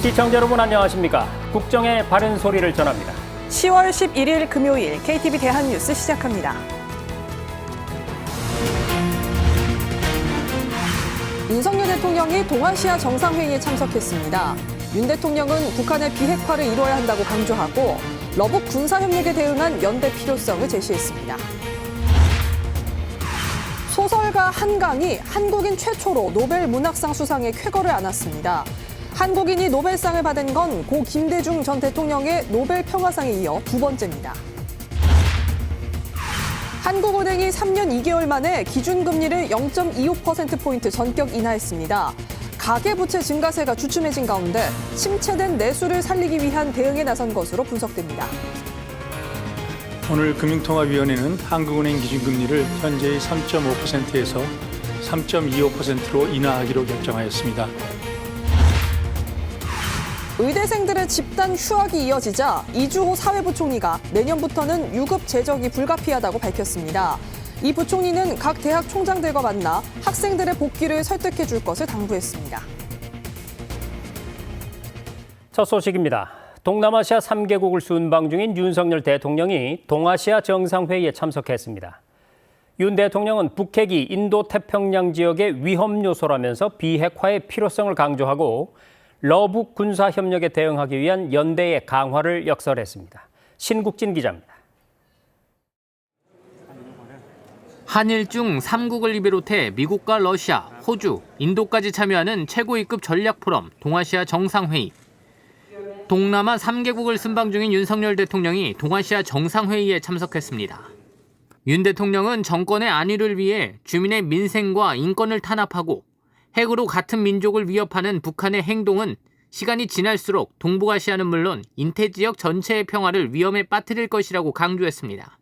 시청자 여러분 안녕하십니까? 국정의 바른 소리를 전합니다. 10월 11일 금요일 KTV 대한뉴스 시작합니다. 윤석열 대통령이 동아시아 정상회의에 참석했습니다. 윤 대통령은 북한의 비핵화를 이뤄야 한다고 강조하고 러북 군사협력에 대응한 연대 필요성을 제시했습니다. 소설가 한강이 한국인 최초로 노벨 문학상 수상에 쾌거를 안았습니다. 한국인이 노벨상을 받은 건 고 김대중 전 대통령의 노벨 평화상에 이어 두 번째입니다. 한국은행이 3년 2개월 만에 기준금리를 0.25%포인트 전격 인하했습니다. 가계부채 증가세가 주춤해진 가운데 침체된 내수를 살리기 위한 대응에 나선 것으로 분석됩니다. 오늘 금융통화위원회는 한국은행 기준금리를 현재의 3.5%에서 3.25%로 인하하기로 결정하였습니다. 의대생들의 집단 휴학이 이어지자 이주호 사회부총리가 내년부터는 유급 재적이 불가피하다고 밝혔습니다. 이 부총리는 각 대학 총장들과 만나 학생들의 복귀를 설득해 줄 것을 당부했습니다. 첫 소식입니다. 동남아시아 3개국을 순방 중인 윤석열 대통령이 동아시아 정상회의에 참석했습니다. 윤 대통령은 북핵이 인도태평양 지역의 위험 요소라면서 비핵화의 필요성을 강조하고 러북 군사협력에 대응하기 위한 연대의 강화를 역설했습니다. 신국진 기자입니다. 한일 중 3국을 비롯해 미국과 러시아, 호주, 인도까지 참여하는 최고위급 전략 포럼 동아시아 정상회의. 동남아 3개국을 순방 중인 윤석열 대통령이 동아시아 정상회의에 참석했습니다. 윤 대통령은 정권의 안위를 위해 주민의 민생과 인권을 탄압하고 핵으로 같은 민족을 위협하는 북한의 행동은 시간이 지날수록 동북아시아는 물론 인태지역 전체의 평화를 위험에 빠뜨릴 것이라고 강조했습니다.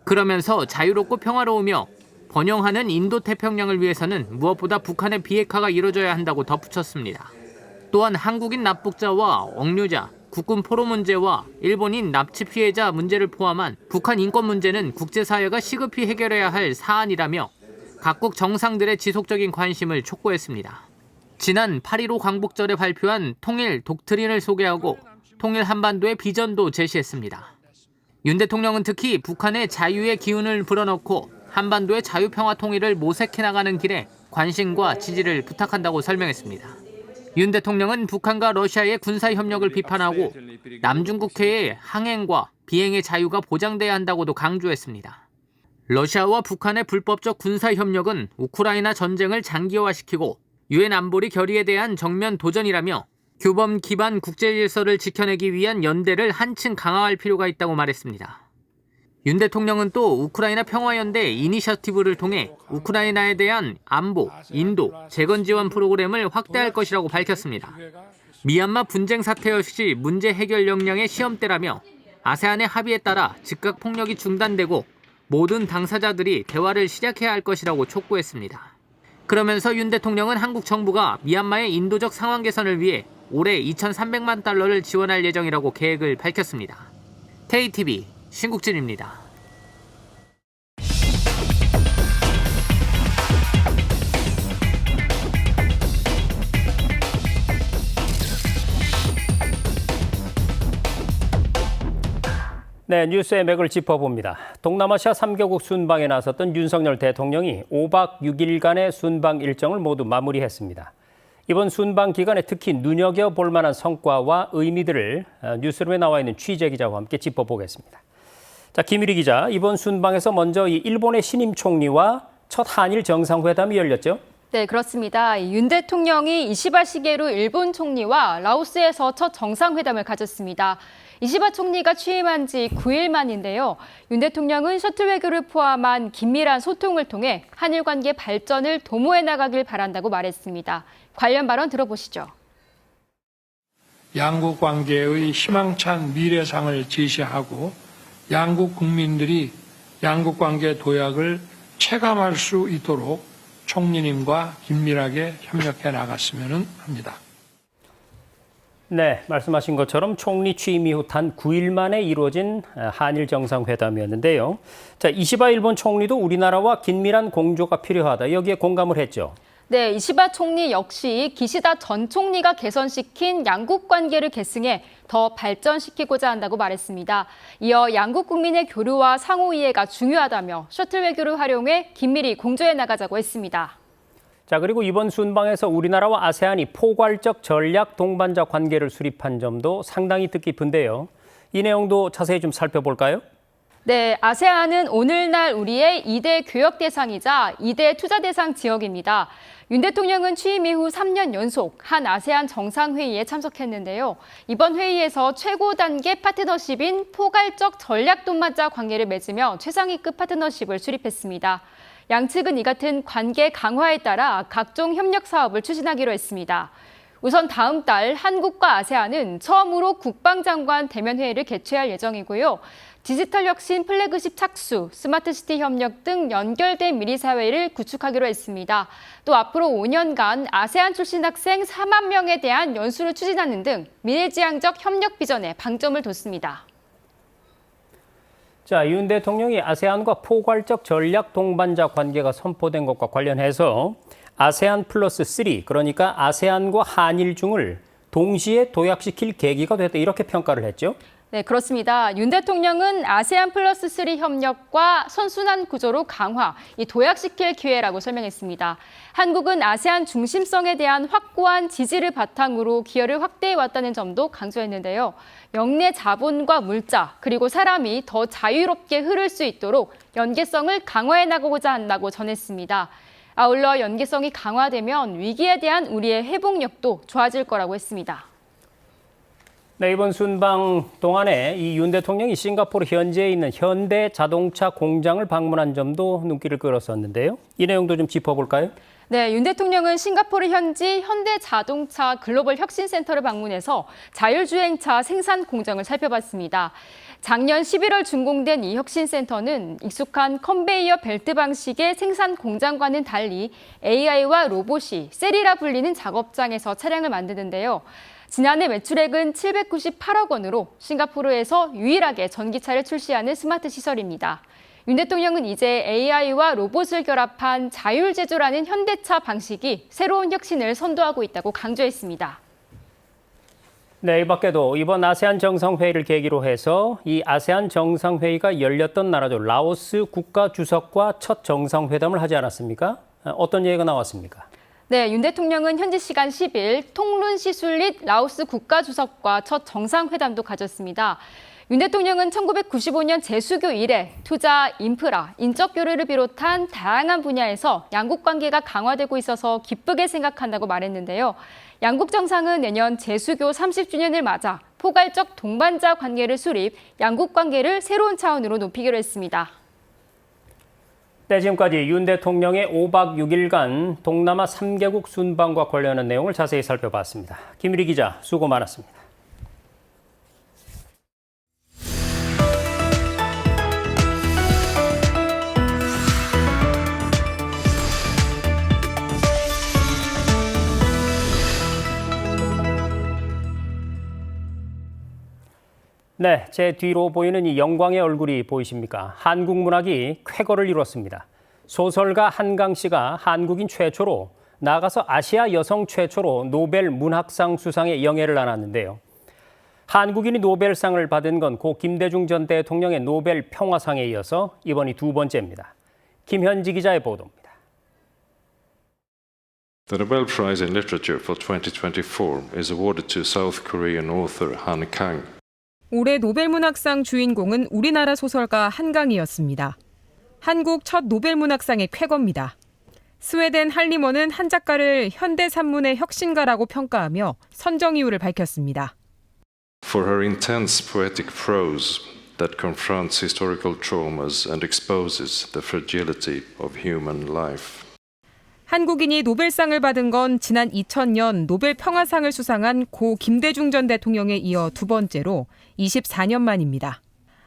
그러면서 자유롭고 평화로우며 번영하는 인도태평양을 위해서는 무엇보다 북한의 비핵화가 이뤄져야 한다고 덧붙였습니다. 또한 한국인 납북자와 억류자, 국군 포로 문제와 일본인 납치 피해자 문제를 포함한 북한 인권 문제는 국제사회가 시급히 해결해야 할 사안이라며 각국 정상들의 지속적인 관심을 촉구했습니다. 지난 8.15 광복절에 발표한 통일 독트린을 소개하고 통일 한반도의 비전도 제시했습니다. 윤 대통령은 특히 북한의 자유의 기운을 불어넣고 한반도의 자유평화 통일을 모색해 나가는 길에 관심과 지지를 부탁한다고 설명했습니다. 윤 대통령은 북한과 러시아의 군사협력을 비판하고 남중국해의 항행과 비행의 자유가 보장돼야 한다고도 강조했습니다. 러시아와 북한의 불법적 군사협력은 우크라이나 전쟁을 장기화시키고 유엔 안보리 결의에 대한 정면 도전이라며 규범 기반 국제질서를 지켜내기 위한 연대를 한층 강화할 필요가 있다고 말했습니다. 윤 대통령은 또 우크라이나 평화연대 이니셔티브를 통해 우크라이나에 대한 안보, 인도, 재건 지원 프로그램을 확대할 것이라고 밝혔습니다. 미얀마 분쟁 사태 역시 문제 해결 역량의 시험대라며 아세안의 합의에 따라 즉각 폭력이 중단되고 모든 당사자들이 대화를 시작해야 할 것이라고 촉구했습니다. 그러면서 윤 대통령은 한국 정부가 미얀마의 인도적 상황 개선을 위해 올해 2,300만 달러를 지원할 예정이라고 계획을 밝혔습니다. KTV 신국진입니다. 네, 뉴스의 맥을 짚어봅니다. 동남아시아 3개국 순방에 나섰던 윤석열 대통령이 5박 6일간의 순방 일정을 모두 마무리했습니다. 이번 순방 기간에 특히 눈여겨볼 만한 성과와 의미들을 뉴스룸에 나와 있는 취재 기자와 함께 짚어보겠습니다. 자, 김유리 기자, 이번 순방에서 먼저 이 일본의 신임 총리와 첫 한일 정상회담이 열렸죠? 네, 그렇습니다. 윤 대통령이 이시바 시게루 일본 총리와 라오스에서 첫 정상회담을 가졌습니다. 이시바 총리가 취임한 지 9일 만인데요. 윤 대통령은 셔틀 외교를 포함한 긴밀한 소통을 통해 한일 관계 발전을 도모해 나가길 바란다고 말했습니다. 관련 발언 들어보시죠. 양국 관계의 희망찬 미래상을 제시하고 양국 국민들이 양국 관계 도약을 체감할 수 있도록 총리님과 긴밀하게 협력해 나갔으면 합니다. 네, 말씀하신 것처럼 총리 취임 이후 단 9일 만에 이루어진 한일 정상회담이었는데요. 자, 이시바 일본 총리도 우리나라와 긴밀한 공조가 필요하다. 여기에 공감을 했죠. 네, 이시바 총리 역시 기시다 전 총리가 개선시킨 양국 관계를 계승해 더 발전시키고자 한다고 말했습니다. 이어 양국 국민의 교류와 상호 이해가 중요하다며 셔틀 외교를 활용해 긴밀히 공조해 나가자고 했습니다. 자, 그리고 이번 순방에서 우리나라와 아세안이 포괄적 전략 동반자 관계를 수립한 점도 상당히 뜻깊은데요. 이 내용도 자세히 좀 살펴볼까요? 네, 아세안은 오늘날 우리의 2대 교역 대상이자 2대 투자 대상 지역입니다. 윤 대통령은 취임 이후 3년 연속 한 아세안 정상회의에 참석했는데요. 이번 회의에서 최고 단계 파트너십인 포괄적 전략 동반자 관계를 맺으며 최상위급 파트너십을 수립했습니다. 양측은 이 같은 관계 강화에 따라 각종 협력 사업을 추진하기로 했습니다. 우선 다음 달 한국과 아세안은 처음으로 국방장관 대면회의를 개최할 예정이고요. 디지털 혁신 플래그십 착수, 스마트시티 협력 등 연결된 미래사회를 구축하기로 했습니다. 또 앞으로 5년간 아세안 출신 학생 4만 명에 대한 연수를 추진하는 등 미래지향적 협력 비전에 방점을 뒀습니다. 자, 윤 대통령이 아세안과 포괄적 전략 동반자 관계가 선포된 것과 관련해서 아세안 플러스 3, 그러니까 아세안과 한일중을 동시에 도약시킬 계기가 됐다, 이렇게 평가를 했죠. 네, 그렇습니다. 윤 대통령은 아세안 플러스 3 협력과 선순환 구조로 강화, 이 도약시킬 기회라고 설명했습니다. 한국은 아세안 중심성에 대한 확고한 지지를 바탕으로 기여를 확대해 왔다는 점도 강조했는데요. 영내 자본과 물자, 그리고 사람이 더 자유롭게 흐를 수 있도록 연계성을 강화해 나가고자 한다고 전했습니다. 아울러 연계성이 강화되면 위기에 대한 우리의 회복력도 좋아질 거라고 했습니다. 네, 이번 순방 동안에 이 윤 대통령이 싱가포르 현지에 있는 현대 자동차 공장을 방문한 점도 눈길을 끌었었는데요. 이 내용도 좀 짚어볼까요? 네, 윤 대통령은 싱가포르 현지 현대 자동차 글로벌 혁신센터를 방문해서 자율주행차 생산 공정을 살펴봤습니다. 작년 11월 준공된 이 혁신센터는 익숙한 컨베이어 벨트 방식의 생산 공장과는 달리 AI와 로봇이 셀이라 불리는 작업장에서 차량을 만드는데요. 지난해 매출액은 798억 원으로 싱가포르에서 유일하게 전기차를 출시하는 스마트 시설입니다. 윤 대통령은 이제 AI와 로봇을 결합한 자율제조라는 현대차 방식이 새로운 혁신을 선도하고 있다고 강조했습니다. 네, 이 밖에도 이번 아세안 정상회의를 계기로 해서 이 아세안 정상회의가 열렸던 나라죠. 라오스 국가주석과 첫 정상회담을 하지 않았습니까? 어떤 얘기가 나왔습니까? 네, 윤 대통령은 현지 시간 10일 통룬 시술릿 라오스 국가주석과 첫 정상회담도 가졌습니다. 윤 대통령은 1995년 재수교 이래 투자, 인프라, 인적 교류를 비롯한 다양한 분야에서 양국 관계가 강화되고 있어서 기쁘게 생각한다고 말했는데요. 양국 정상은 내년 재수교 30주년을 맞아 포괄적 동반자 관계를 수립, 양국 관계를 새로운 차원으로 높이기로 했습니다. 네, 지금까지 윤 대통령의 5박 6일간 동남아 3개국 순방과 관련한 내용을 자세히 살펴봤습니다. 김일희 기자, 수고 많았습니다. 네, 제 뒤로 보이는 이 영광의 얼굴이 보이십니까? 한국 문학이 쾌거를 이뤘습니다. 소설가 한강 씨가 한국인 최초로, 나아가서 아시아 여성 최초로 노벨 문학상 수상에 영예를 안았는데요. 한국인이 노벨상을 받은 건 고 김대중 전 대통령의 노벨 평화상에 이어서 이번이 두 번째입니다. 김현지 기자의 보도입니다. The Nobel Prize in Literature for 2024 is awarded to South Korean author Han Kang. 올해 노벨문학상 주인공은 우리나라 소설가 한강이었습니다. 한국 첫 노벨문학상의 쾌거입니다. 스웨덴 할리먼은 한 작가를 현대 산문의 혁신가라고 평가하며 선정 이유를 밝혔습니다. For her intense poetic prose that confronts historical traumas and exposes the fragility of human life. 한국인이 노벨상을 받은 건 지난 2000년 노벨 평화상을 수상한 고 김대중 전 대통령에 이어 두 번째로 24년 만입니다.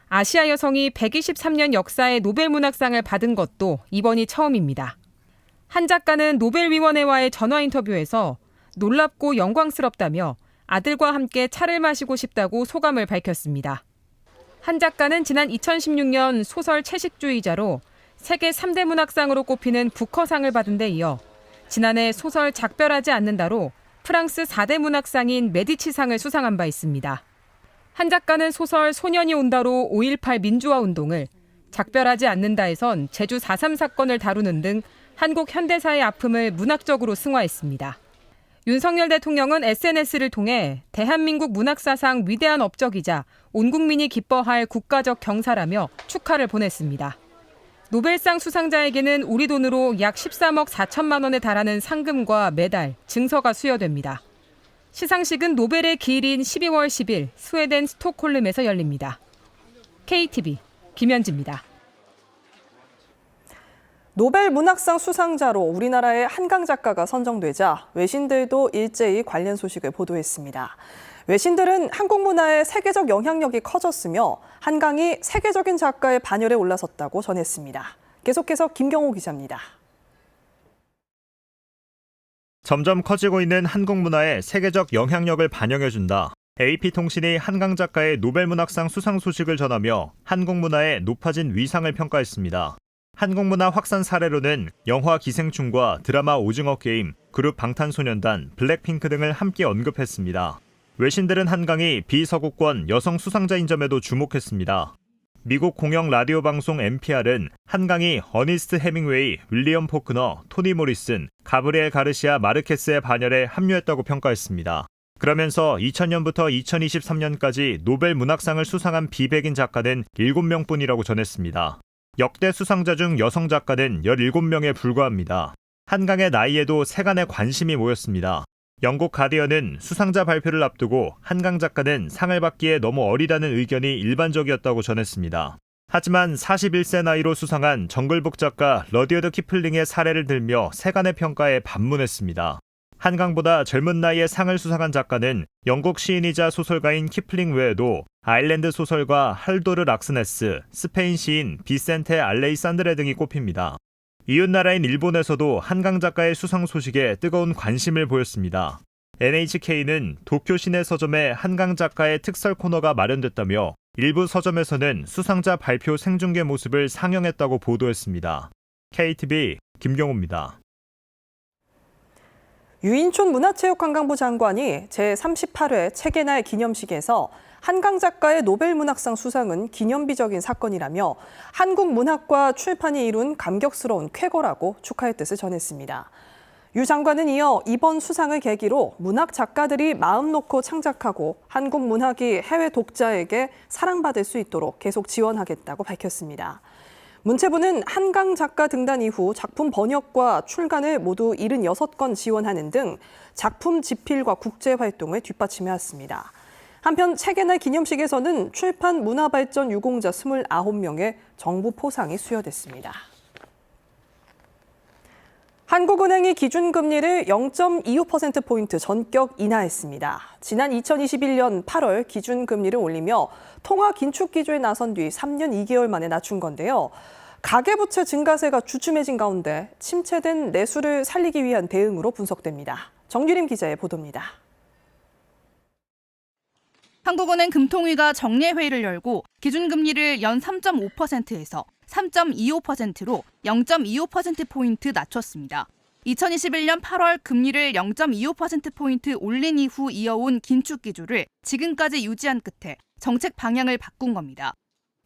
아시아 여성이 123년 역사의 노벨문학상을 받은 것도 이번이 처음입니다. 한 작가는 노벨위원회와의 전화 인터뷰에서 놀랍고 영광스럽다며 아들과 함께 차를 마시고 싶다고 소감을 밝혔습니다. 한 작가는 지난 2016년 소설 채식주의자로 세계 3대 문학상으로 꼽히는 부커상을 받은 데 이어 지난해 소설 작별하지 않는다로 프랑스 4대 문학상인 메디치상을 수상한 바 있습니다. 한 작가는 소설 소년이 온다로 5.18 민주화 운동을, 작별하지 않는다에선 제주 4.3 사건을 다루는 등 한국 현대사의 아픔을 문학적으로 승화했습니다. 윤석열 대통령은 SNS를 통해 대한민국 문학사상 위대한 업적이자 온 국민이 기뻐할 국가적 경사라며 축하를 보냈습니다. 노벨상 수상자에게는 우리 돈으로 약 13억 4천만 원에 달하는 상금과 메달, 증서가 수여됩니다. 시상식은 노벨의 기일인 12월 10일 스웨덴 스톡홀름에서 열립니다. KTV 김현지입니다. 노벨 문학상 수상자로 우리나라의 한강 작가가 선정되자 외신들도 일제히 관련 소식을 보도했습니다. 외신들은 한국 문화의 세계적 영향력이 커졌으며 한강이 세계적인 작가의 반열에 올라섰다고 전했습니다. 계속해서 김경호 기자입니다. 점점 커지고 있는 한국 문화의 세계적 영향력을 반영해준다. AP통신이 한강 작가의 노벨문학상 수상 소식을 전하며 한국 문화의 높아진 위상을 평가했습니다. 한국문화 확산 사례로는 영화 기생충과 드라마 오징어 게임, 그룹 방탄소년단, 블랙핑크 등을 함께 언급했습니다. 외신들은 한강이 비서구권 여성 수상자인 점에도 주목했습니다. 미국 공영 라디오 방송 NPR은 한강이 어니스트 해밍웨이, 윌리엄 포크너, 토니 모리슨, 가브리엘 가르시아 마르케스의 반열에 합류했다고 평가했습니다. 그러면서 2000년부터 2023년까지 노벨 문학상을 수상한 비백인 작가는 7명뿐이라고 전했습니다. 역대 수상자 중 여성 작가는 17명에 불과합니다. 한강의 나이에도 세간의 관심이 모였습니다. 영국 가디언은 수상자 발표를 앞두고 한강 작가는 상을 받기에 너무 어리다는 의견이 일반적이었다고 전했습니다. 하지만 41세 나이로 수상한 정글북 작가 러디어드 키플링의 사례를 들며 세간의 평가에 반문했습니다. 한강보다 젊은 나이에 상을 수상한 작가는 영국 시인이자 소설가인 키플링 외에도 아일랜드 소설가 할도르 락스네스, 스페인 시인 비센테 알레이산드레 등이 꼽힙니다. 이웃나라인 일본에서도 한강 작가의 수상 소식에 뜨거운 관심을 보였습니다. NHK는 도쿄 시내 서점에 한강 작가의 특설 코너가 마련됐다며 일부 서점에서는 수상자 발표 생중계 모습을 상영했다고 보도했습니다. KTV 김경호입니다. 유인촌 문화체육관광부 장관이 제38회 책의 날 기념식에서 한강 작가의 노벨 문학상 수상은 기념비적인 사건이라며 한국 문학과 출판이 이룬 감격스러운 쾌거라고 축하의 뜻을 전했습니다. 유 장관은 이어 이번 수상을 계기로 문학 작가들이 마음 놓고 창작하고 한국 문학이 해외 독자에게 사랑받을 수 있도록 계속 지원하겠다고 밝혔습니다. 문체부는 한강 작가 등단 이후 작품 번역과 출간을 모두 76건 지원하는 등 작품 집필과 국제 활동을 뒷받침해왔습니다. 한편 책의 날 기념식에서는 출판 문화발전 유공자 29명의 정부 포상이 수여됐습니다. 한국은행이 기준금리를 0.25%포인트 전격 인하했습니다. 지난 2021년 8월 기준금리를 올리며 통화 긴축 기조에 나선 뒤 3년 2개월 만에 낮춘 건데요. 가계부채 증가세가 주춤해진 가운데 침체된 내수를 살리기 위한 대응으로 분석됩니다. 정유림 기자의 보도입니다. 한국은행 금통위가 정례회의를 열고 기준금리를 연 3.5%에서 3.25%로 0.25%포인트 낮췄습니다. 2021년 8월 금리를 0.25%포인트 올린 이후 이어온 긴축 기조를 지금까지 유지한 끝에 정책 방향을 바꾼 겁니다.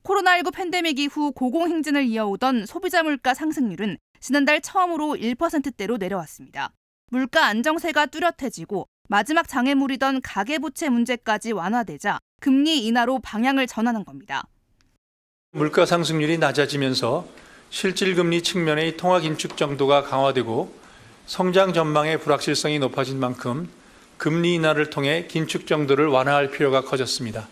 코로나19 팬데믹 이후 고공행진을 이어오던 소비자 물가 상승률은 지난달 처음으로 1%대로 내려왔습니다. 물가 안정세가 뚜렷해지고 마지막 장애물이던 가계부채 문제까지 완화되자 금리 인하로 방향을 전하는 겁니다. 물가 상승률이 낮아지면서 실질금리 측면의 통화 긴축 정도가 강화되고 성장 전망의 불확실성이 높아진 만큼 금리 인하를 통해 긴축 정도를 완화할 필요가 커졌습니다.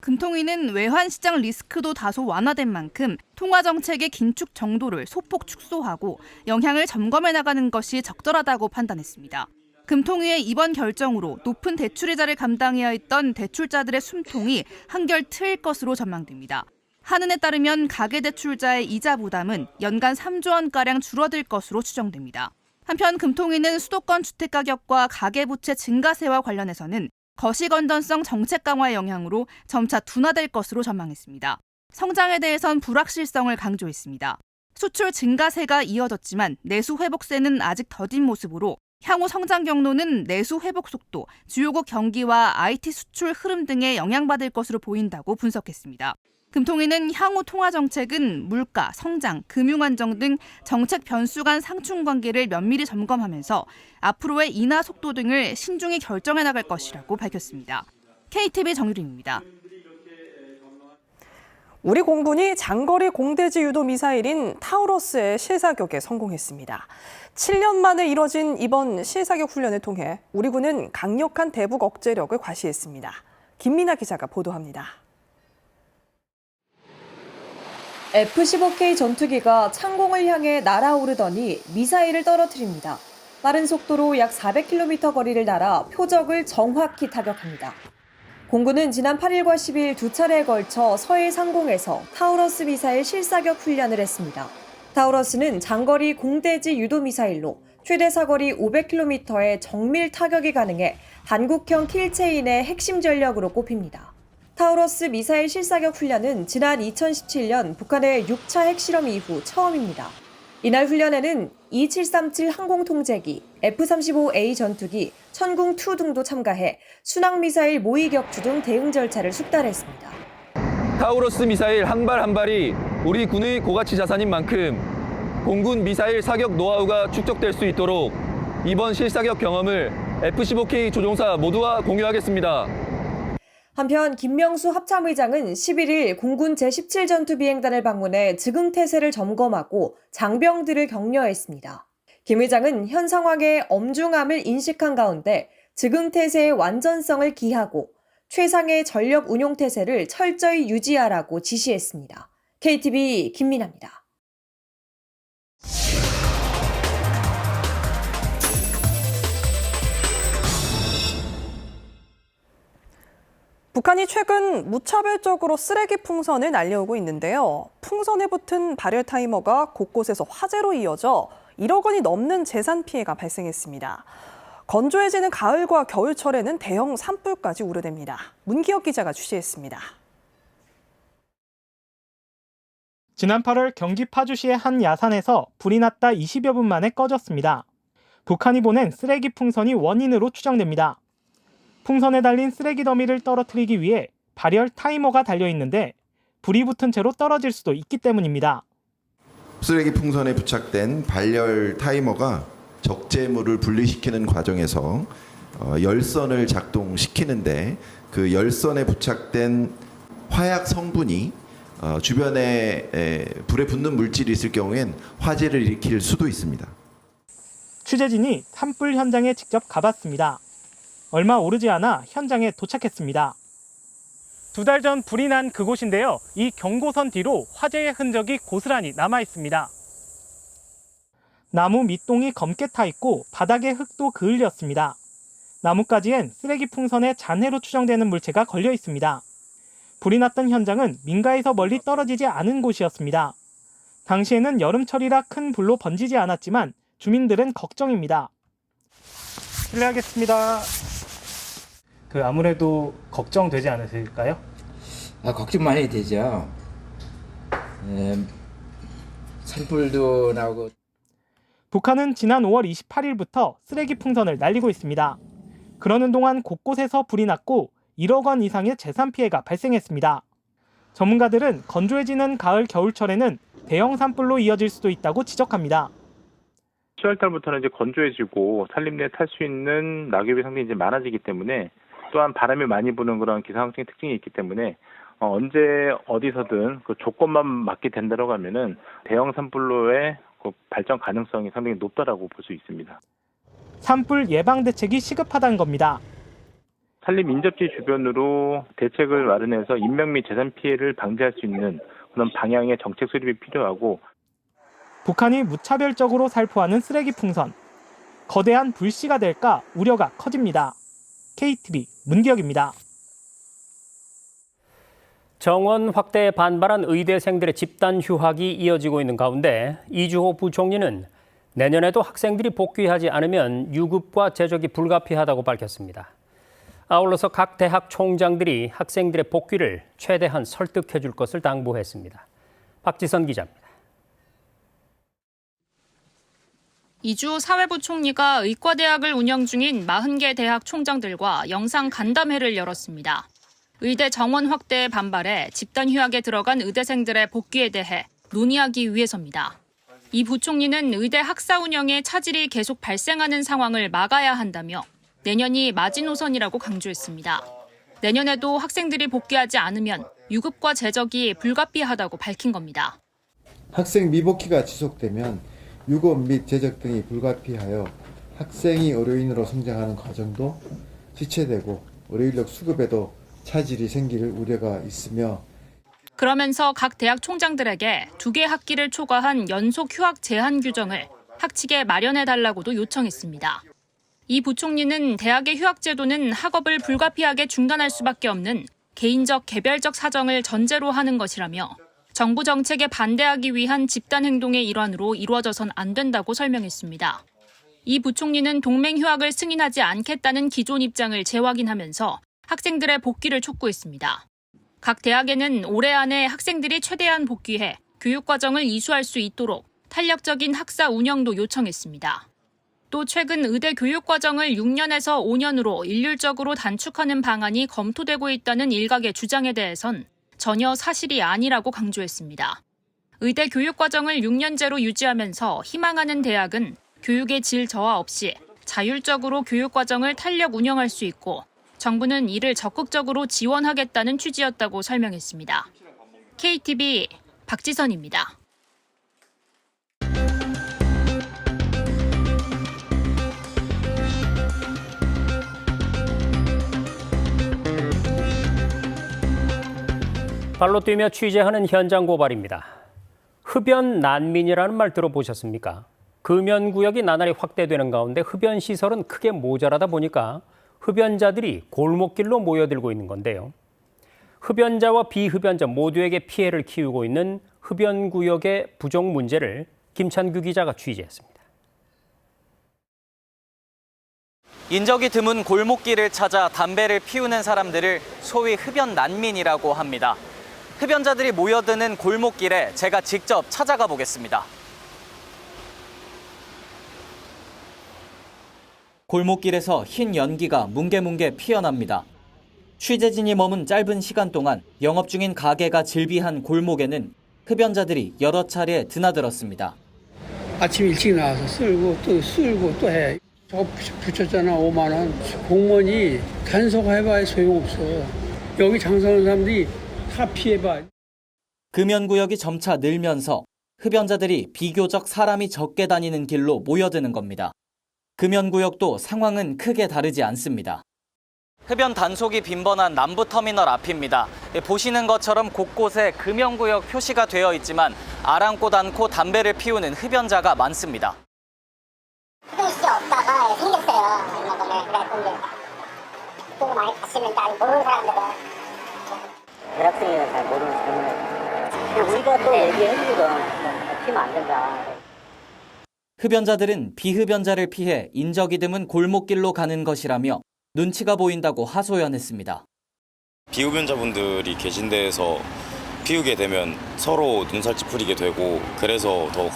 금통위는 외환시장 리스크도 다소 완화된 만큼 통화정책의 긴축 정도를 소폭 축소하고 영향을 점검해 나가는 것이 적절하다고 판단했습니다. 금통위의 이번 결정으로 높은 대출이자를 감당해야 했던 대출자들의 숨통이 한결 트일 것으로 전망됩니다. 한은에 따르면 가계대출자의 이자 부담은 연간 3조 원가량 줄어들 것으로 추정됩니다. 한편 금통위는 수도권 주택가격과 가계부채 증가세와 관련해서는 거시건전성 정책 강화의 영향으로 점차 둔화될 것으로 전망했습니다. 성장에 대해선 불확실성을 강조했습니다. 수출 증가세가 이어졌지만 내수 회복세는 아직 더딘 모습으로 향후 성장 경로는 내수 회복 속도, 주요국 경기와 IT 수출 흐름 등에 영향받을 것으로 보인다고 분석했습니다. 금통위는 향후 통화 정책은 물가, 성장, 금융 안정 등 정책 변수 간 상충 관계를 면밀히 점검하면서 앞으로의 인하 속도 등을 신중히 결정해 나갈 것이라고 밝혔습니다. KTV 정유림입니다. 우리 공군이 장거리 공대지 유도 미사일인 타우러스의 실사격에 성공했습니다. 7년 만에 이뤄진 이번 실사격 훈련을 통해 우리 군은 강력한 대북 억제력을 과시했습니다. 김민아 기자가 보도합니다. F-15K 전투기가 창공을 향해 날아오르더니 미사일을 떨어뜨립니다. 빠른 속도로 약 400km 거리를 날아 표적을 정확히 타격합니다. 공군은 지난 8일과 10일 두 차례에 걸쳐 서해 상공에서 타우러스 미사일 실사격 훈련을 했습니다. 타우러스는 장거리 공대지 유도 미사일로 최대 사거리 500km의 정밀 타격이 가능해 한국형 킬체인의 핵심 전력으로 꼽힙니다. 타우러스 미사일 실사격 훈련은 지난 2017년 북한의 6차 핵실험 이후 처음입니다. 이날 훈련에는 E-737 항공통제기, F-35A 전투기, 천궁2 등도 참가해 순항미사일 모의 격추 등 대응 절차를 숙달했습니다. 타우러스 미사일 한 발 한 발이 우리 군의 고가치 자산인 만큼 공군 미사일 사격 노하우가 축적될 수 있도록 이번 실사격 경험을 F-15K 조종사 모두와 공유하겠습니다. 한편 김명수 합참의장은 11일 공군 제17전투비행단을 방문해 즉흥태세를 점검하고 장병들을 격려했습니다. 김 의장은 현 상황의 엄중함을 인식한 가운데 즉흥태세의 완전성을 기하고 최상의 전력 운용 태세를 철저히 유지하라고 지시했습니다. KTV 김민아입니다. 북한이 최근 무차별적으로 쓰레기 풍선을 날려오고 있는데요. 풍선에 붙은 발열 타이머가 곳곳에서 화재로 이어져 1억 원이 넘는 재산 피해가 발생했습니다. 건조해지는 가을과 겨울철에는 대형 산불까지 우려됩니다. 문기혁 기자가 취재했습니다. 지난 8월 경기 파주시의 한 야산에서 불이 났다 20여 분 만에 꺼졌습니다. 북한이 보낸 쓰레기 풍선이 원인으로 추정됩니다. 풍선에 달린 쓰레기 더미를 떨어뜨리기 위해 발열 타이머가 달려 있는데 불이 붙은 채로 떨어질 수도 있기 때문입니다. 쓰레기 풍선에 부착된 발열 타이머가 적재물을 분리시키는 과정에서 열선을 작동시키는데 그 열선에 부착된 화약 성분이 주변에 불에 붙는 물질이 있을 경우엔 화재를 일으킬 수도 있습니다. 취재진이 산불 현장에 직접 가봤습니다. 얼마 오르지 않아 현장에 도착했습니다. 2달 전 불이 난 그곳인데요. 이 경고선 뒤로 화재의 흔적이 고스란히 남아 있습니다. 나무 밑동이 검게 타 있고 바닥에 흙도 그을렸습니다. 나뭇가지엔 쓰레기 풍선에 잔해로 추정되는 물체가 걸려 있습니다. 불이 났던 현장은 민가에서 멀리 떨어지지 않은 곳이었습니다. 당시에는 여름철이라 큰 불로 번지지 않았지만 주민들은 걱정입니다. 실례하겠습니다. 아무래도 걱정되지 않으실까요? 걱정 많이 되죠. 산불도 나오고. 북한은 지난 5월 28일부터 쓰레기 풍선을 날리고 있습니다. 그러는 동안 곳곳에서 불이 났고 1억 원 이상의 재산 피해가 발생했습니다. 전문가들은 건조해지는 가을 겨울철에는 대형 산불로 이어질 수도 있다고 지적합니다. 10월 달부터는 이제 건조해지고 산림내에 탈 수 있는 낙엽이 상당히 이제 많아지기 때문에 또한 바람이 많이 부는 그런 기상학적인 특징이 있기 때문에 언제 어디서든 그 조건만 맞게 된다고 하면은 대형 산불로의 그 발전 가능성이 상당히 높다라고 볼 수 있습니다. 산불 예방 대책이 시급하다는 겁니다. 산림 인접지 주변으로 대책을 마련해서 인명 및 재산 피해를 방지할 수 있는 그런 방향의 정책 수립이 필요하고 북한이 무차별적으로 살포하는 쓰레기 풍선. 거대한 불씨가 될까 우려가 커집니다. KTV 문기혁입니다. 정원 확대에 반발한 의대생들의 집단 휴학이 이어지고 있는 가운데 이주호 부총리는 내년에도 학생들이 복귀하지 않으면 유급과 제적이 불가피하다고 밝혔습니다. 아울러서 각 대학 총장들이 학생들의 복귀를 최대한 설득해 줄 것을 당부했습니다. 박지선 기자입니다. 이주호 사회부 총리가 의과대학을 운영 중인 40개 대학 총장들과 영상 간담회를 열었습니다. 의대 정원 확대에 반발해 집단 휴학에 들어간 의대생들의 복귀에 대해 논의하기 위해서입니다. 이 부총리는 의대 학사 운영에 차질이 계속 발생하는 상황을 막아야 한다며 내년이 마지노선이라고 강조했습니다. 내년에도 학생들이 복귀하지 않으면 유급과 재적이 불가피하다고 밝힌 겁니다. 학생 미복귀가 지속되면 유급 및 재적 등이 불가피하여 학생이 의료인으로 성장하는 과정도 지체되고 의료인력 수급에도 차질이 생길 우려가 있으며 그러면서 각 대학 총장들에게 2개 학기를 초과한 연속 휴학 제한 규정을 학칙에 마련해달라고도 요청했습니다. 이 부총리는 대학의 휴학 제도는 학업을 불가피하게 중단할 수밖에 없는 개인적 개별적 사정을 전제로 하는 것이라며 정부 정책에 반대하기 위한 집단 행동의 일환으로 이루어져선 안 된다고 설명했습니다. 이 부총리는 동맹 휴학을 승인하지 않겠다는 기존 입장을 재확인하면서 학생들의 복귀를 촉구했습니다. 각 대학에는 올해 안에 학생들이 최대한 복귀해 교육과정을 이수할 수 있도록 탄력적인 학사 운영도 요청했습니다. 또 최근 의대 교육과정을 6년에서 5년으로 일률적으로 단축하는 방안이 검토되고 있다는 일각의 주장에 대해선 전혀 사실이 아니라고 강조했습니다. 의대 교육과정을 6년제로 유지하면서 희망하는 대학은 교육의 질 저하 없이 자율적으로 교육과정을 탄력 운영할 수 있고 정부는 이를 적극적으로 지원하겠다는 취지였다고 설명했습니다. KTV 박지선입니다. 발로 뛰며 취재하는 현장 고발입니다. 흡연 난민이라는 말 들어보셨습니까? 금연구역이 나날이 확대되는 가운데 흡연 시설은 크게 모자라다 보니까 흡연자들이 골목길로 모여들고 있는 건데요. 흡연자와 비흡연자 모두에게 피해를 키우고 있는 흡연구역의 부족 문제를 김찬규 기자가 취재했습니다. 인적이 드문 골목길을 찾아 담배를 피우는 사람들을 소위 흡연 난민이라고 합니다. 흡연자들이 모여드는 골목길에 제가 직접 찾아가 보겠습니다. 골목길에서 흰 연기가 뭉게뭉게 피어납니다. 취재진이 머문 짧은 시간 동안 영업 중인 가게가 즐비한 골목에는 흡연자들이 여러 차례 드나들었습니다. 아침 일찍 나와서 쓸고 또 해. 저거 붙였잖아, 5만 원. 공무원이 단속해봐야 소용없어. 여기 장사하는 사람들이 다 피해봐. 금연구역이 점차 늘면서 흡연자들이 비교적 사람이 적게 다니는 길로 모여드는 겁니다. 금연구역도 상황은 크게 다르지 않습니다. 흡연 단속이 빈번한 남부터미널 앞입니다. 보시는 것처럼 곳곳에 금연구역 표시가 되어 있지만 아랑곳 않고 담배를 피우는 흡연자가 많습니다. 흡연 시절 없다가 생겼어요. 얼마 전에. 그래서 이제 그쪽으로 많이 가시는데 아직 모르는 사람들은. 대학생이나 잘 모르는 사람은 우리가 또 얘기해주거든. 피면 안 된다. 흡연자들은 비흡연자를 피해 인적이 드문 골목길로 가는 것이라며 눈치가 보인다고 하소연했습니다. 비흡연자분들이 계신 데에서 피우게 되면 서로 눈살 찌푸리게 되고 그래서 더욱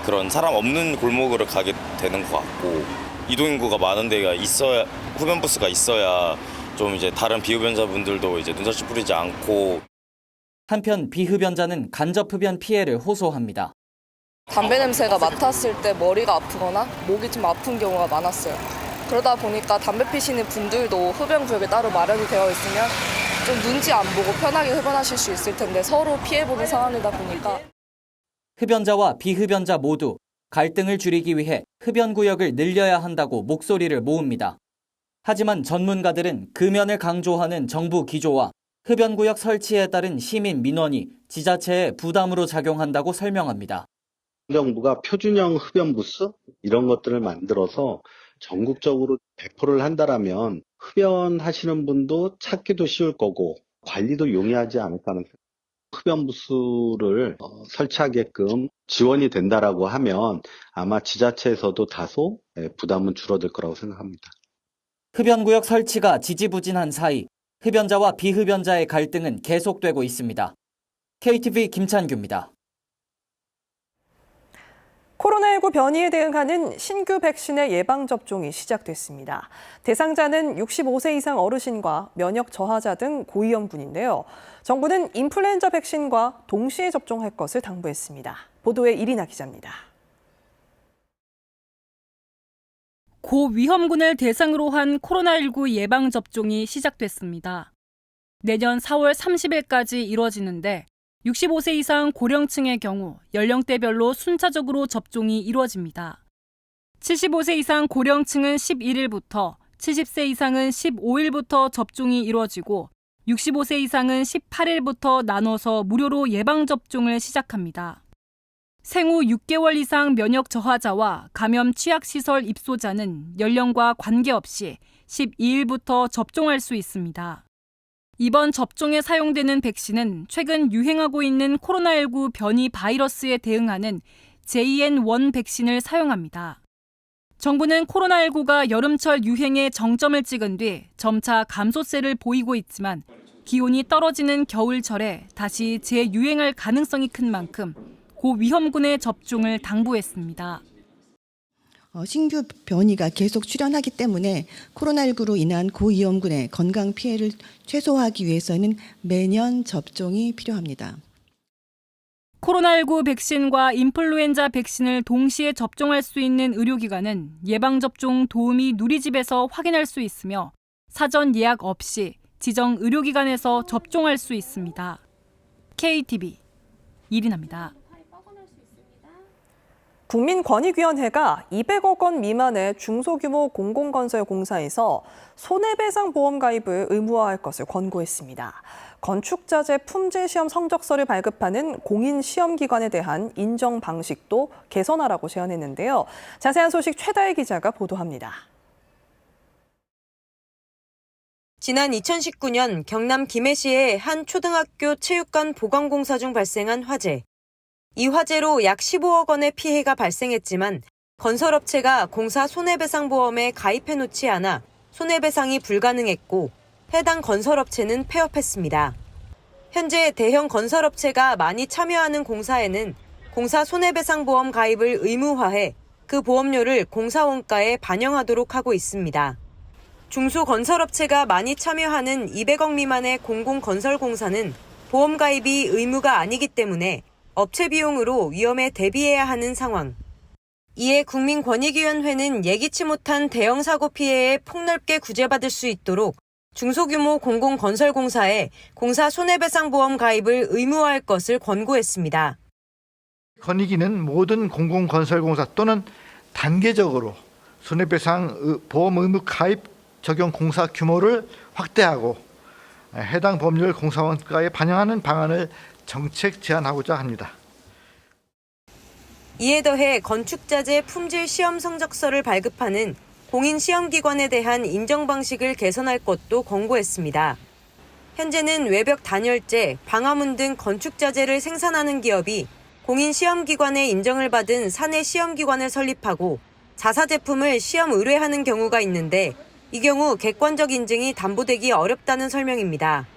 그런 사람 없는 골목으로 가게 되는 것 같고 이동인구가 많은 데가 있어야 흡연 부스가 있어야 좀 이제 다른 비흡연자분들도 이제 눈살 찌푸리지 않고. 한편 비흡연자는 간접 흡연 피해를 호소합니다. 담배 냄새가 맡았을 때 머리가 아프거나 목이 좀 아픈 경우가 많았어요. 그러다 보니까 담배 피시는 분들도 흡연 구역에 따로 마련이 되어 있으면 좀 눈치 안 보고 편하게 흡연하실 수 있을 텐데 서로 피해보는 상황이다 보니까. 흡연자와 비흡연자 모두 갈등을 줄이기 위해 흡연 구역을 늘려야 한다고 목소리를 모읍니다. 하지만 전문가들은 금연을 강조하는 정부 기조와 흡연 구역 설치에 따른 시민 민원이 지자체에 부담으로 작용한다고 설명합니다. 정부가 표준형 흡연 부스 이런 것들을 만들어서 전국적으로 배포를 한다라면 흡연하시는 분도 찾기도 쉬울 거고 관리도 용이하지 않을까 하는 생각. 흡연 부스를 설치하게끔 지원이 된다라고 하면 아마 지자체에서도 다소 부담은 줄어들 거라고 생각합니다. 흡연구역 설치가 지지부진한 사이 흡연자와 비흡연자의 갈등은 계속되고 있습니다. KTV 김찬규입니다. 코로나19 변이에 대응하는 신규 백신의 예방접종이 시작됐습니다. 대상자는 65세 이상 어르신과 면역 저하자 등 고위험군인데요. 정부는 인플루엔자 백신과 동시에 접종할 것을 당부했습니다. 보도에 이리나 기자입니다. 고위험군을 대상으로 한 코로나19 예방접종이 시작됐습니다. 내년 4월 30일까지 이뤄지는데 65세 이상 고령층의 경우 연령대별로 순차적으로 접종이 이루어집니다. 75세 이상 고령층은 11일부터, 70세 이상은 15일부터 접종이 이루어지고 65세 이상은 18일부터 나눠서 무료로 예방접종을 시작합니다. 생후 6개월 이상 면역 저하자와 감염 취약시설 입소자는 연령과 관계없이 12일부터 접종할 수 있습니다. 이번 접종에 사용되는 백신은 최근 유행하고 있는 코로나19 변이 바이러스에 대응하는 JN1 백신을 사용합니다. 정부는 코로나19가 여름철 유행에 정점을 찍은 뒤 점차 감소세를 보이고 있지만 기온이 떨어지는 겨울철에 다시 재유행할 가능성이 큰 만큼 고위험군의 접종을 당부했습니다. 신규 변이가 계속 출현하기 때문에 코로나19로 인한 고위험군의 건강 피해를 최소화하기 위해서는 매년 접종이 필요합니다. 코로나19 백신과 인플루엔자 백신을 동시에 접종할 수 있는 의료기관은 예방접종 도우미 누리집에서 확인할 수 있으며 사전 예약 없이 지정 의료기관에서 접종할 수 있습니다. KTV 이리나입니다. 국민권익위원회가 200억 원 미만의 중소규모 공공건설 공사에서 손해배상 보험 가입을 의무화할 것을 권고했습니다. 건축자재 품질시험 성적서를 발급하는 공인시험기관에 대한 인정 방식도 개선하라고 제안했는데요. 자세한 소식 최다혜 기자가 보도합니다. 지난 2019년 경남 김해시의 한 초등학교 체육관 보강공사 중 발생한 화재. 이 화재로 약 15억 원의 피해가 발생했지만 건설업체가 공사 손해배상보험에 가입해놓지 않아 손해배상이 불가능했고 해당 건설업체는 폐업했습니다. 현재 대형 건설업체가 많이 참여하는 공사에는 공사 손해배상보험 가입을 의무화해 그 보험료를 공사원가에 반영하도록 하고 있습니다. 중소건설업체가 많이 참여하는 200억 미만의 공공건설공사는 보험 가입이 의무가 아니기 때문에 업체 비용으로 위험에 대비해야 하는 상황. 이에 국민권익위원회는 예기치 못한 대형 사고 피해에 폭넓게 구제받을 수 있도록 중소규모 공공건설공사에 공사 손해배상보험 가입을 의무화할 것을 권고했습니다. 권익위는 모든 공공건설공사 또는 단계적으로 손해배상 보험 의무 가입 적용 공사 규모를 확대하고 해당 법률 공사원가에 반영하는 방안을 정책 제안하고자 합니다. 이에 더해 건축자재 품질 시험 성적서를 발급하는 공인시험기관에 대한 인정 방식을 개선할 것도 권고했습니다. 현재는 외벽 단열재, 방화문 등 건축자재를 생산하는 기업이 공인시험기관의 인정을 받은 사내 시험기관을 설립하고 자사 제품을 시험 의뢰하는 경우가 있는데 이 경우 객관적 인증이 담보되기 어렵다는 설명입니다.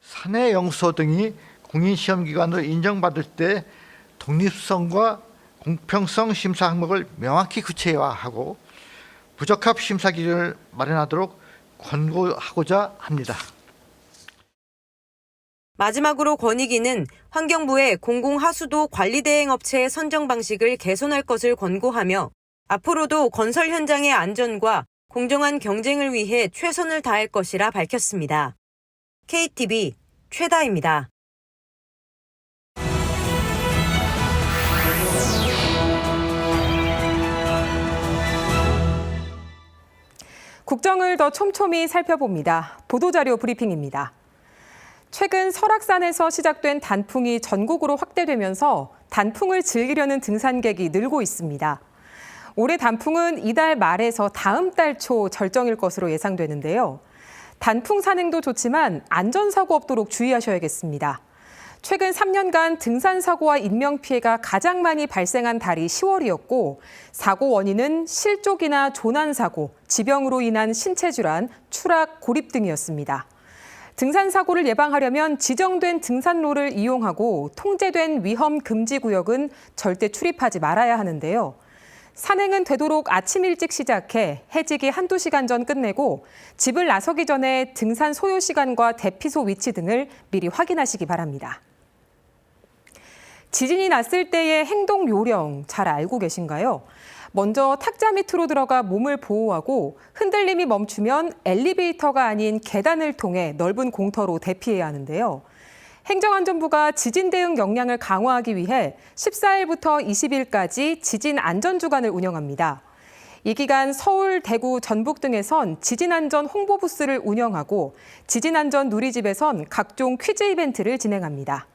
사내 영수소 등이 공인시험기관으로 인정받을 때 독립성과 공평성 심사 항목을 명확히 구체화하고 부적합 심사 기준을 마련하도록 권고하고자 합니다. 마지막으로 권익위는 환경부의 공공하수도 관리대행업체의 선정 방식을 개선할 것을 권고하며 앞으로도 건설 현장의 안전과 공정한 경쟁을 위해 최선을 다할 것이라 밝혔습니다. KTV 최다입니다. 국정을 더 촘촘히 살펴봅니다. 보도자료 브리핑입니다. 최근 설악산에서 시작된 단풍이 전국으로 확대되면서 단풍을 즐기려는 등산객이 늘고 있습니다. 올해 단풍은 이달 말에서 다음 달 초 절정일 것으로 예상되는데요. 단풍 산행도 좋지만 안전사고 없도록 주의하셔야겠습니다. 최근 3년간 등산사고와 인명피해가 가장 많이 발생한 달이 10월이었고 사고 원인은 실족이나 조난사고, 지병으로 인한 신체질환, 추락, 고립 등이었습니다. 등산 사고를 예방하려면 지정된 등산로를 이용하고 통제된 위험 금지 구역은 절대 출입하지 말아야 하는데요. 산행은 되도록 아침 일찍 시작해 해지기 한두 시간 전 끝내고 집을 나서기 전에 등산 소요 시간과 대피소 위치 등을 미리 확인하시기 바랍니다. 지진이 났을 때의 행동 요령 잘 알고 계신가요? 먼저 탁자 밑으로 들어가 몸을 보호하고 흔들림이 멈추면 엘리베이터가 아닌 계단을 통해 넓은 공터로 대피해야 하는데요. 행정안전부가 지진 대응 역량을 강화하기 위해 14일부터 20일까지 지진 안전주간을 운영합니다. 이 기간 서울, 대구, 전북 등에선 지진안전 홍보 부스를 운영하고 지진안전 누리집에선 각종 퀴즈 이벤트를 진행합니다.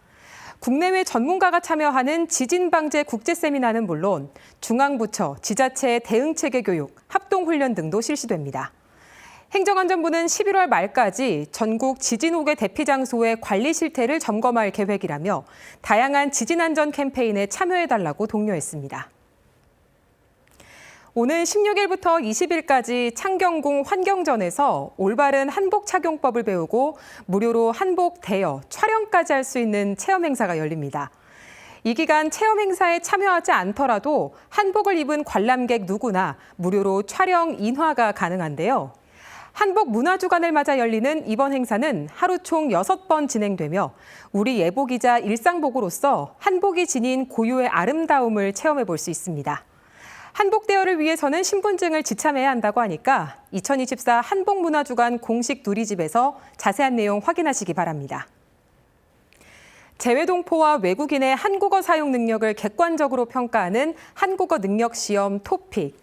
국내외 전문가가 참여하는 지진방재 국제세미나는 물론 중앙부처, 지자체의 대응체계 교육, 합동훈련 등도 실시됩니다. 행정안전부는 11월 말까지 전국 지진호계 대피 장소의 관리 실태를 점검할 계획이라며 다양한 지진안전 캠페인에 참여해달라고 독려했습니다. 오는 16일부터 20일까지 창경궁 환경전에서 올바른 한복 착용법을 배우고 무료로 한복 대여, 촬영까지 할 수 있는 체험 행사가 열립니다. 이 기간 체험 행사에 참여하지 않더라도 한복을 입은 관람객 누구나 무료로 촬영, 인화가 가능한데요. 한복 문화주간을 맞아 열리는 이번 행사는 하루 총 6번 진행되며 우리 예복이자 일상복으로서 한복이 지닌 고유의 아름다움을 체험해 볼 수 있습니다. 한복 대여를 위해서는 신분증을 지참해야 한다고 하니까 2024 한복문화주간 공식 누리집에서 자세한 내용 확인하시기 바랍니다. 재외동포와 외국인의 한국어 사용 능력을 객관적으로 평가하는 한국어 능력 시험 토픽.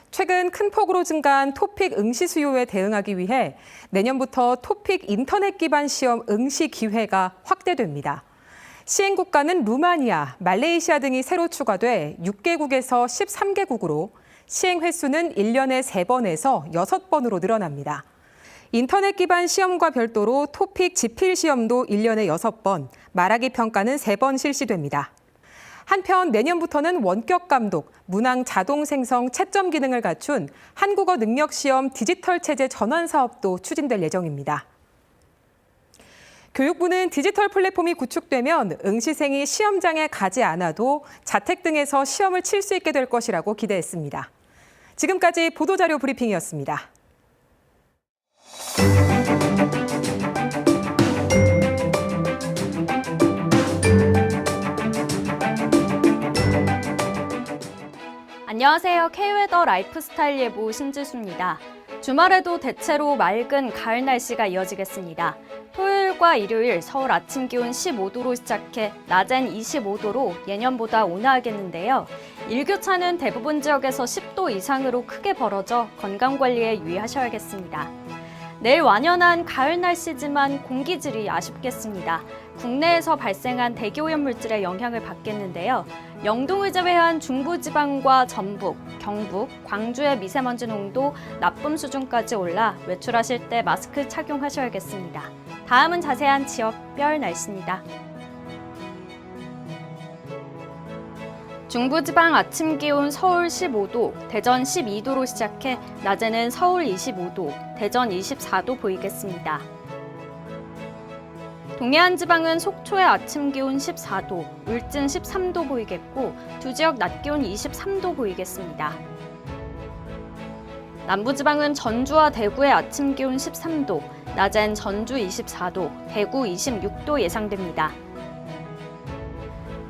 최근 큰 폭으로 증가한 토픽 응시 수요에 대응하기 위해 내년부터 토픽 인터넷 기반 시험 응시 기회가 확대됩니다. 시행 국가는 루마니아, 말레이시아 등이 새로 추가돼 6개국에서 13개국으로 시행 횟수는 1년에 3번에서 6번으로 늘어납니다. 인터넷 기반 시험과 별도로 토픽 지필 시험도 1년에 6번, 말하기 평가는 3번 실시됩니다. 한편 내년부터는 원격 감독, 문항 자동 생성 채점 기능을 갖춘 한국어 능력 시험 디지털 체제 전환 사업도 추진될 예정입니다. 교육부는 디지털 플랫폼이 구축되면 응시생이 시험장에 가지 않아도 자택 등에서 시험을 칠 수 있게 될 것이라고 기대했습니다. 지금까지 보도자료 브리핑이었습니다. 안녕하세요. K웨더 라이프스타일 예보 신지수입니다. 주말에도 대체로 맑은 가을 날씨가 이어지겠습니다. 토요일과 일요일 서울 아침 기온 15도로 시작해 낮엔 25도로 예년보다 온화하겠는데요. 일교차는 대부분 지역에서 10도 이상으로 크게 벌어져 건강관리에 유의하셔야겠습니다. 내일 완연한 가을 날씨지만 공기질이 아쉽겠습니다. 국내에서 발생한 대기오염 물질의 영향을 받겠는데요. 영동을 제외한 중부지방과 전북, 경북, 광주의 미세먼지 농도 나쁨 수준까지 올라 외출하실 때 마스크 착용하셔야겠습니다. 다음은 자세한 지역별 날씨입니다. 중부지방 아침 기온 서울 15도, 대전 12도로 시작해 낮에는 서울 25도, 대전 24도 보이겠습니다. 동해안 지방은 속초의 아침 기온 14도, 울진 13도 보이겠고 두 지역 낮 기온 23도 보이겠습니다. 남부지방은 전주와 대구의 아침 기온 13도, 낮엔 전주 24도, 대구 26도 예상됩니다.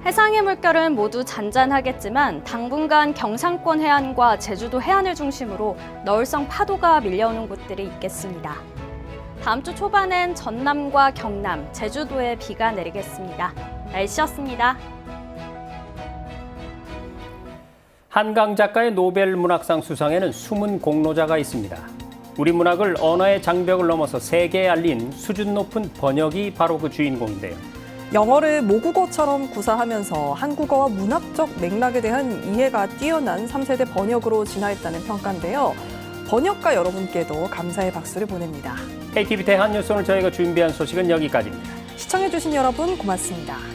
해상의 물결은 모두 잔잔하겠지만 당분간 경상권 해안과 제주도 해안을 중심으로 너울성 파도가 밀려오는 곳들이 있겠습니다. 다음 주 초반엔 전남과 경남, 제주도에 비가 내리겠습니다. 날씨였습니다. 한강 작가의 노벨 문학상 수상에는 숨은 공로자가 있습니다. 우리 문학을 언어의 장벽을 넘어서 세계에 알린 수준 높은 번역이 바로 그 주인공인데요. 영어를 모국어처럼 구사하면서 한국어와 문학적 맥락에 대한 이해가 뛰어난 3세대 번역으로 진화했다는 평가인데요. 번역가 여러분께도 감사의 박수를 보냅니다. KTV 대한뉴스 오늘 저희가 준비한 소식은 여기까지입니다. 시청해주신 여러분 고맙습니다.